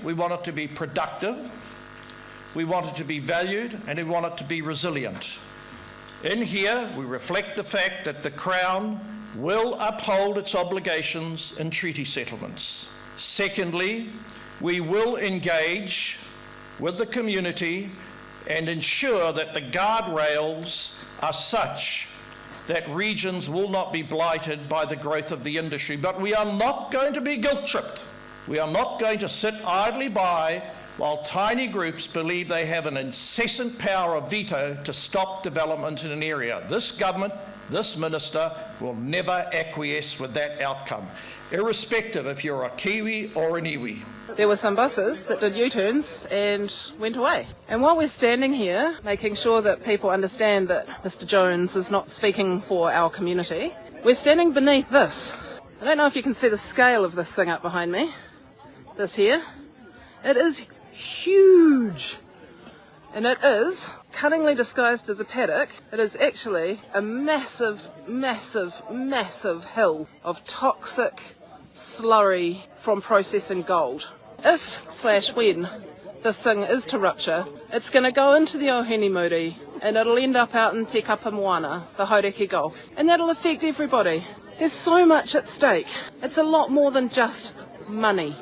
we want it to be productive, we want it to be valued, and we want it to be resilient. In here, we reflect the fact that the Crown will uphold its obligations in treaty settlements. Secondly, we will engage with the community and ensure that the guardrails are such that regions will not be blighted by the growth of the industry. But we are not going to be guilt-tripped. We are not going to sit idly by while tiny groups believe they have an incessant power of veto to stop development in an area. This government, this minister, will never acquiesce with that outcome, irrespective if you're a Kiwi or an iwi. There were some buses that did U-turns and went away. And while we're standing here, making sure that people understand that Mr. Jones is not speaking for our community, we're standing beneath this. I don't know if you can see the scale of this thing up behind me. This here. It is huge. And it is cunningly disguised as a paddock. It is actually a massive, massive, massive hill of toxic slurry from processing gold. If/when this thing is to rupture, it's going to go into the Ohenimuri and it'll end up out in Te Kapamoana, the Hauraki Gulf. And that'll affect everybody. There's so much at stake. It's a lot more than just money.